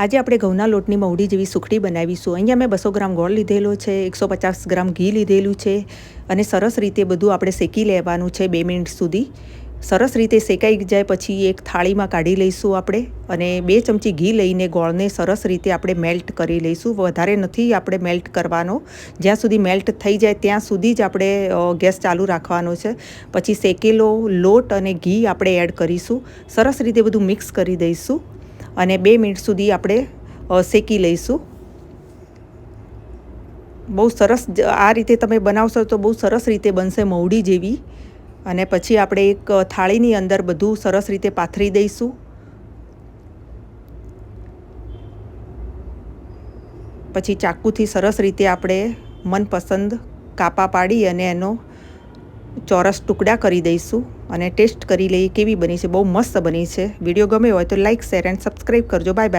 આજે આપણે ઘઉંના લોટની મવડી જેવી સુખડી બનાવીશું। અહીંયા મેં 200 ગ્રામ ગોળ લીધેલો છે, 150 ગ્રામ ઘી લીધેલું છે અને સરસ રીતે બધું આપણે શેકી લેવાનું છે 2 મિનિટ સુધી। સરસ રીતે શેકાઈ જાય પછી એક થાળીમાં કાઢી લઈશું આપણે અને 2 ચમચી ઘી લઈને ગોળને સરસ રીતે આપણે મેલ્ટ કરી લઈશું। વધારે નથી આપણે મેલ્ટ કરવાનો, જ્યાં સુધી મેલ્ટ થઈ જાય ત્યાં સુધી જ આપણે ગેસ ચાલુ રાખવાનો છે। પછી શેકેલો લોટ અને ઘી આપણે એડ કરીશું, સરસ રીતે બધું મિક્સ કરી દઈશું અને 2 મિનિટ સુધી આપણે શેકી લઈશું। બહુ સરસ આ રીતે તમે બનાવશો તો બહુ સરસ રીતે બનશે મવડી જેવી। અને પછી આપણે એક થાળીની અંદર બધું સરસ રીતે પાથરી દઈશું। પછી ચાકુથી સરસ રીતે આપણે મનપસંદ કાપા પાડી અને એનો ચોરસ ટુકડા કરી દઈશું અને ટેસ્ટ કરી લઈએ કેવી બની છે। બહુ મસ્ત બની છે। વિડીયો ગમ્યો હોય તો લાઇક, શેર એન્ડ સબસ્ક્રાઈબ કરજો। Bye bye.